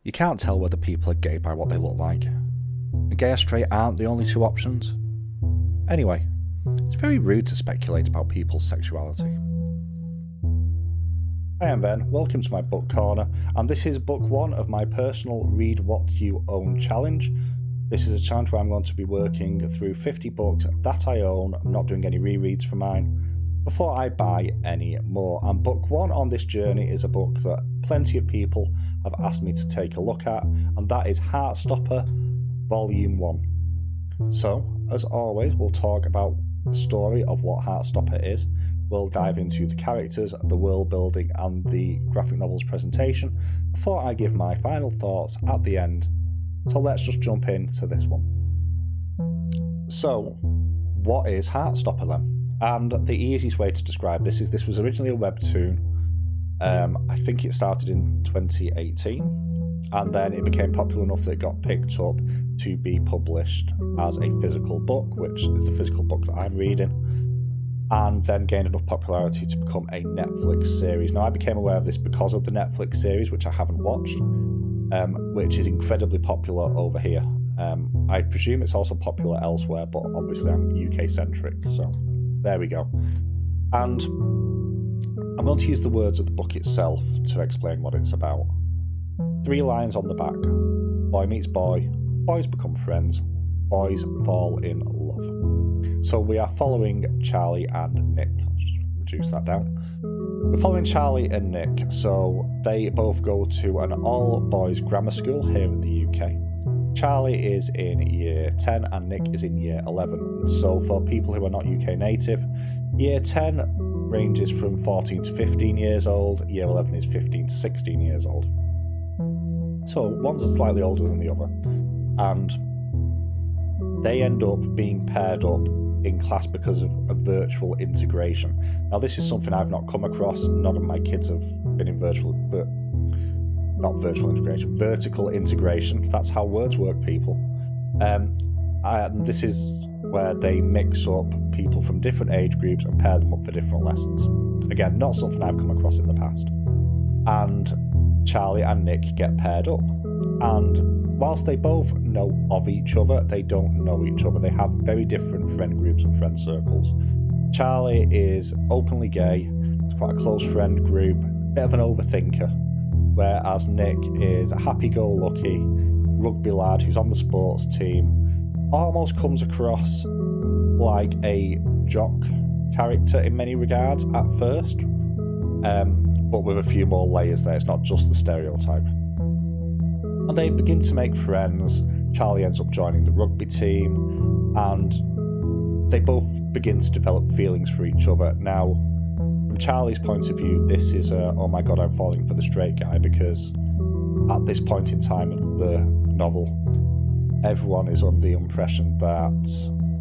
You can't tell whether people are gay by what they look like. Gay or straight aren't the only two options. Anyway, it's very rude to speculate about people's sexuality. Hi, I'm Ben, welcome to my book corner, and this is book one of my personal Read What You Own challenge. This is a challenge where I'm going to be working through 50 books that I own. I'm not doing any rereads for mine before I buy any more. And book one on this journey is a book that plenty of people have asked me to take a look at, and that is Heartstopper Volume 1. So, as always, we'll talk about the story of what Heartstopper is. We'll dive into the characters, the world building, and the graphic novel's presentation before I give my final thoughts at the end. So let's just jump into this one. So, what is Heartstopper then? And the easiest way to describe this is this was originally a webtoon. I think it started in 2018, and then it became popular enough that it got picked up to be published as a physical book, which is the physical book that I'm reading, and then gained enough popularity to become a Netflix series. Now, I became aware of this because of the Netflix series, which I haven't watched, which is incredibly popular over here. I presume it's also popular elsewhere, but obviously I'm UK-centric, so there we go. And I'm going to use the words of the book itself to explain what it's about. 3 lines on the back. Boy meets boy, boys become friends, boys fall in love. So we are following Charlie and Nick. Let's just reduce that down. We're following Charlie and Nick. So they both go to an all-boys grammar school here in the UK. Charlie is in year 10 and Nick is in year 11. So for people who are not UK native, year 10 ranges from 14 to 15 years old, year 11 is 15 to 16 years old. So one's slightly older than the other, and they end up being paired up in class because of a virtual integration. Now, this is something I've not come across. None of my kids have been in vertical integration. That's how words work, people. And this is where they mix up people from different age groups and pair them up for different lessons. Again, not something I've come across in the past. And Charlie and Nick get paired up. And whilst they both know of each other, they don't know each other. They have very different friend groups and friend circles. Charlie is openly gay. It's quite a close friend group, a bit of an overthinker. Whereas Nick is a happy-go-lucky rugby lad who's on the sports team, almost comes across like a jock character in many regards at first, but with a few more layers there. It's not just the stereotype. And they begin to make friends. Charlie ends up joining the rugby team, and they both begin to develop feelings for each other. Now, from Charlie's point of view, this is oh my god, I'm falling for the straight guy, because at this point in time of the novel, everyone is under the impression that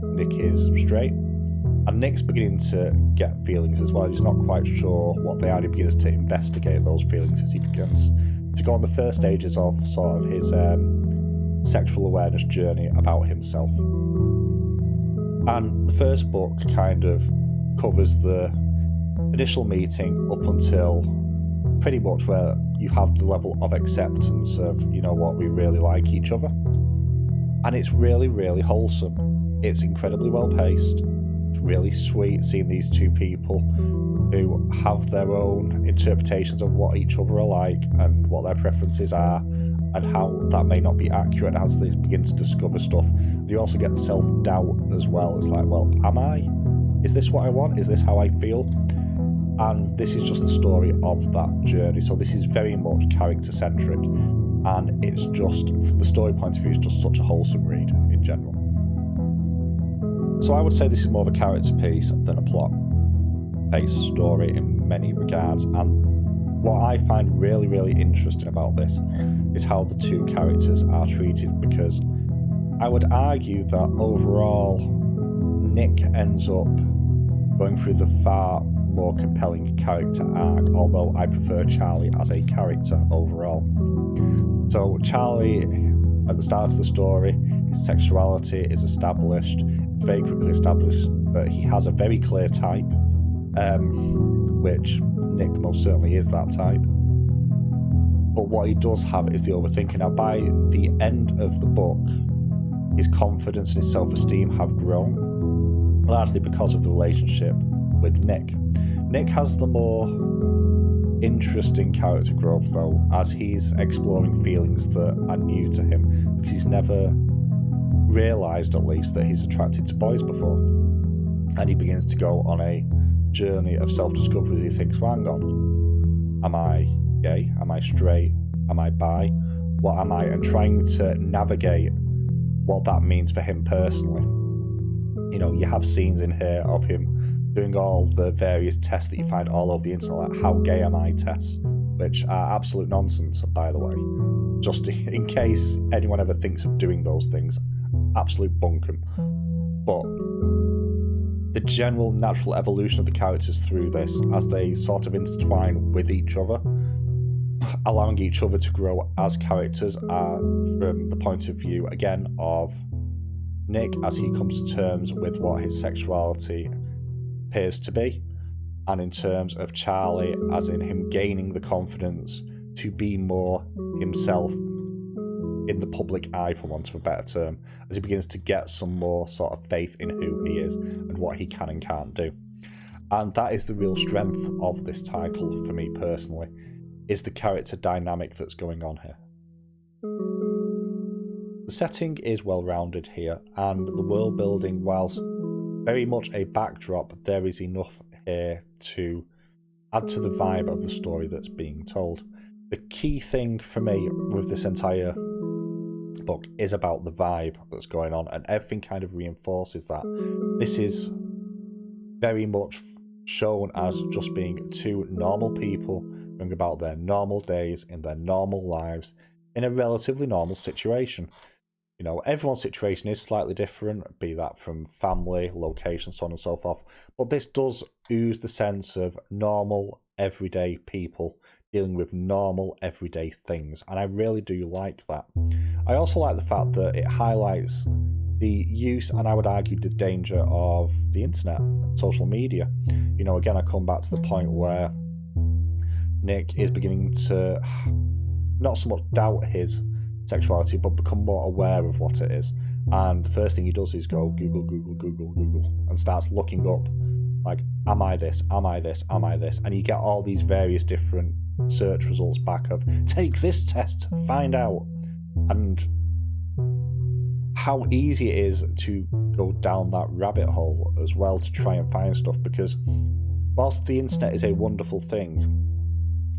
Nick is straight, and Nick's beginning to get feelings as well. He's not quite sure what they are. He begins to investigate those feelings as he begins to go on the first stages of sort of his sexual awareness journey about himself. And the first book kind of covers the initial meeting up until pretty much where you have the level of acceptance of, you know what, we really like each other. And it's really, really wholesome. It's incredibly well paced. It's really sweet seeing these two people who have their own interpretations of what each other are like and what their preferences are, and how that may not be accurate as they begin to discover stuff. And you also get the self-doubt as well. It's like, well, am I? Is this what I want? Is this how I feel? And this is just the story of that journey. So this is very much character-centric, and it's just, from the story point of view, it's just such a wholesome read in general. So I would say this is more of a character piece than a plot-based story in many regards. And what I find really, really interesting about this is how the two characters are treated, because I would argue that overall Nick ends up going through the far more compelling character arc, although I prefer Charlie as a character overall. So Charlie, at the start of the story, his sexuality is established. It's very quickly established that he has a very clear type, which Nick most certainly is that type. But what he does have is the overthinking. Now, by the end of the book, his confidence and his self-esteem have grown, largely because of the relationship with Nick. Nick has the more interesting character growth, though, as he's exploring feelings that are new to him, because he's never realised, at least, that he's attracted to boys before. And he begins to go on a journey of self-discovery as he thinks, well, hang on, am I gay? Am I straight? Am I bi? What am I? And trying to navigate what that means for him personally. You know, you have scenes in here of him doing all the various tests that you find all over the internet, like how gay am I tests, which are absolute nonsense, by the way. Just in case anyone ever thinks of doing those things, absolute bunkum. But the general natural evolution of the characters through this, as they sort of intertwine with each other, allowing each other to grow as characters, are from the point of view, again, of Nick as he comes to terms with what his sexuality appears to be, and in terms of Charlie as in him gaining the confidence to be more himself in the public eye, for want of a better term, as he begins to get some more sort of faith in who he is and what he can and can't do. And that is the real strength of this title for me personally, is the character dynamic that's going on here. The setting is well rounded here, and the world building, whilst very much a backdrop, there is enough here to add to the vibe of the story that's being told. The key thing for me with this entire book is about the vibe that's going on, and everything kind of reinforces that. This is very much shown as just being two normal people going about their normal days in their normal lives in a relatively normal situation. You know, everyone's situation is slightly different, be that from family, location, so on and so forth, but this does ooze the sense of normal, everyday people dealing with normal, everyday things, and I really do like that. I also like the fact that it highlights the use, and I would argue the danger, of the internet and social media. You know, again, I come back to the point where Nick is beginning to not so much doubt his sexuality, but become more aware of what it is. And the first thing he does is go Google, and starts looking up, like, am I this, am I this, am I this? And you get all these various different search results back of, take this test, find out. And how easy it is to go down that rabbit hole as well to try and find stuff, because whilst the internet is a wonderful thing,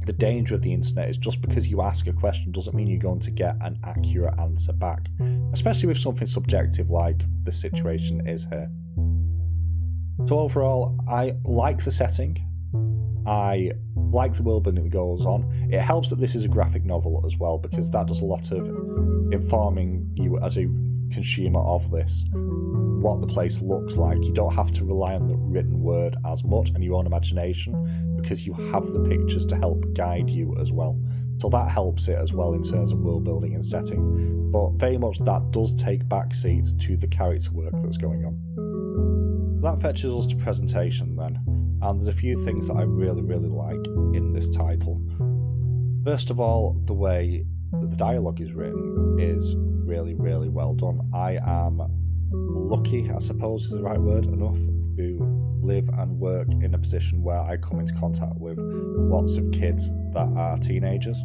the danger of the internet is just because you ask a question doesn't mean you're going to get an accurate answer back, especially with something subjective like the situation is here. So overall, I like the setting. I like the world building that goes on. It helps that this is a graphic novel as well, because that does a lot of informing you as a consumer of this, what the place looks like. You don't have to rely on the written word as much and your own imagination, because you have the pictures to help guide you as well. So that helps it as well in terms of world building and setting. But very much that does take backseat to the character work that's going on. That fetches us to presentation then, and there's a few things that I really like in this title. First of all, the way that the dialogue is written is really well done. I am lucky, I suppose is the right word, enough to live and work in a position where I come into contact with lots of kids that are teenagers,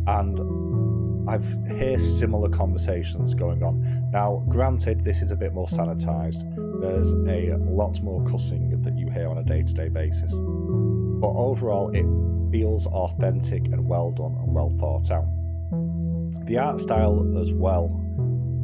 and I've heard similar conversations going on. Now, granted, this is a bit more sanitized. There's a lot more cussing that you hear on a day-to-day basis, but overall it feels authentic and well done and well thought out. The art style as well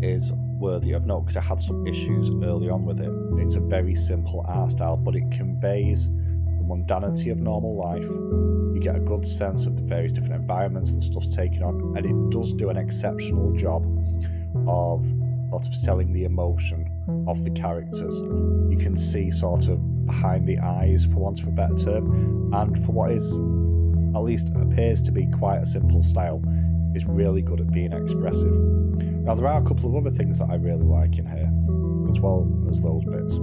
is worthy of note, because I had some issues early on with it. It's a very simple art style, but it conveys the mundanity of normal life. You get a good sense of the various different environments that stuff's taken on, and it does do an exceptional job of sort of selling the emotion of the characters. You can see sort of behind the eyes, for want of a better term, and for what is, at least appears to be, quite a simple style, is really good at being expressive. Now, there are a couple of other things that I really like in here, as well as those bits.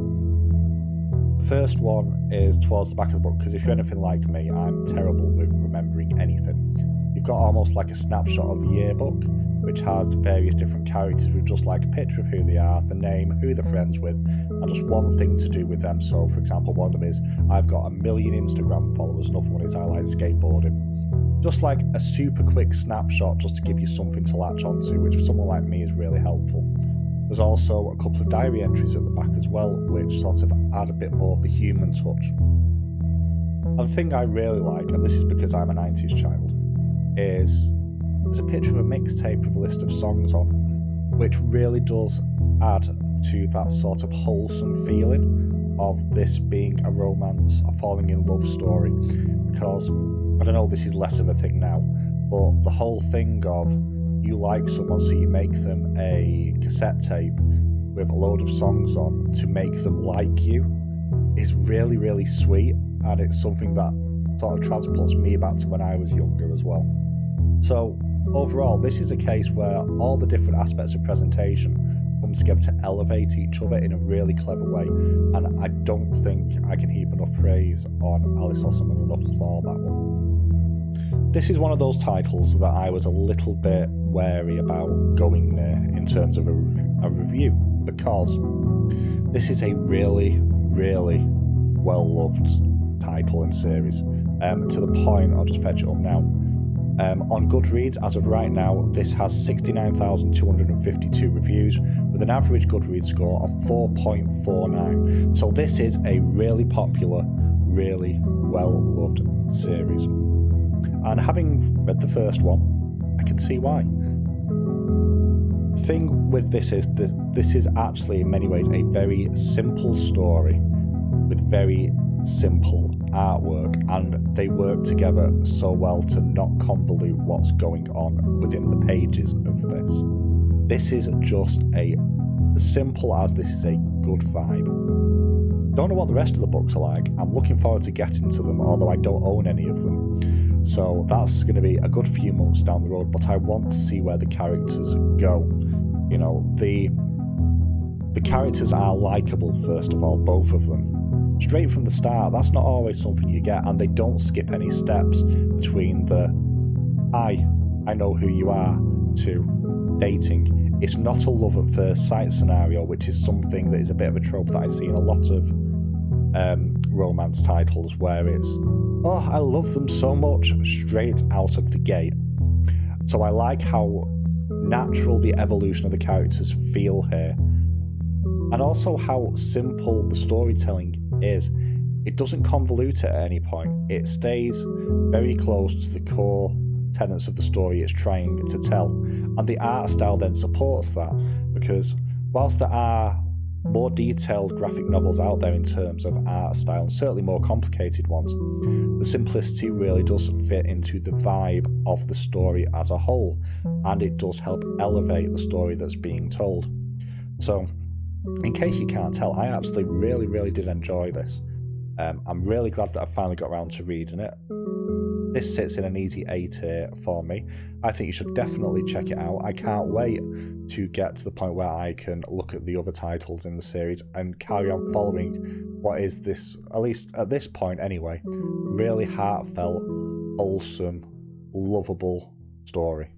The first one is towards the back of the book, because if you're anything like me, I'm terrible with remembering anything. You've got almost like a snapshot of a yearbook, which has various different characters with just like a picture of who they are, the name, who they're friends with, and just one thing to do with them. So for example, one of them is, I've got 1 million Instagram followers, another one is, I like skateboarding. Just like a super quick snapshot just to give you something to latch onto, which for someone like me is really helpful. There's also a couple of diary entries at the back as well, which sort of add a bit more of the human touch. And the thing I really like, and this is because I'm a 90s child, is there's a picture of a mixtape with a list of songs on, which really does add to that sort of wholesome feeling of this being a romance, a falling in love story. Because, I don't know, this is less of a thing now, but the whole thing of you like someone, so you make them a cassette tape with a load of songs on to make them like you is really, really sweet, and it's something that sort of transports me back to when I was younger as well. So overall, this is a case where all the different aspects of presentation come together to elevate each other in a really clever way, and I don't think I can heap enough praise on Alice Oseman enough for that one. This is one of those titles that I was a little bit wary about going near in terms of a review, because this is a really, really well-loved title and series, to the point, I'll just fetch it up now. On Goodreads, as of right now, this has 69,252 reviews with an average Goodreads score of 4.49. So this is a really popular, really well-loved series. And having read the first one, I can see why. The thing with this is that this is actually in many ways a very simple story with very simple artwork, and they work together so well to not convolute what's going on within the pages of this. This is just as simple as this is a good vibe. Don't know what the rest of the books are like. I'm looking forward to getting to them, although I don't own any of them. So that's going to be a good few months down the road, but I want to see where the characters go. You know, the characters are likeable, first of all, both of them. Straight from the start, that's not always something you get, and they don't skip any steps between the I know who you are to dating. It's not a love at first sight scenario, which is something that is a bit of a trope that I see in a lot of romance titles, where it's, oh, I love them so much, straight out of the gate. So I like how natural the evolution of the characters feel here, and also how simple the storytelling is. It doesn't convolute it at any point. It stays very close to the core tenets of the story it's trying to tell, and the art style then supports that, because whilst there are more detailed graphic novels out there in terms of art style, and certainly more complicated ones, the simplicity really does fit into the vibe of the story as a whole, and it does help elevate the story that's being told. So in case you can't tell, I absolutely really did enjoy this. I'm really glad that I finally got around to reading it. This sits in an easy A tier for me. I think you should definitely check it out. I can't wait to get to the point where I can look at the other titles in the series and carry on following what is this, at least at this point anyway, really heartfelt, wholesome, lovable story.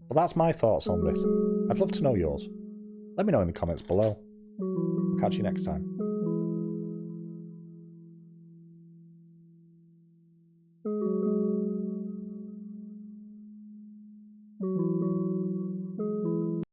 Well, that's my thoughts on this. I'd love to know yours. Let me know in the comments below. Catch you next time.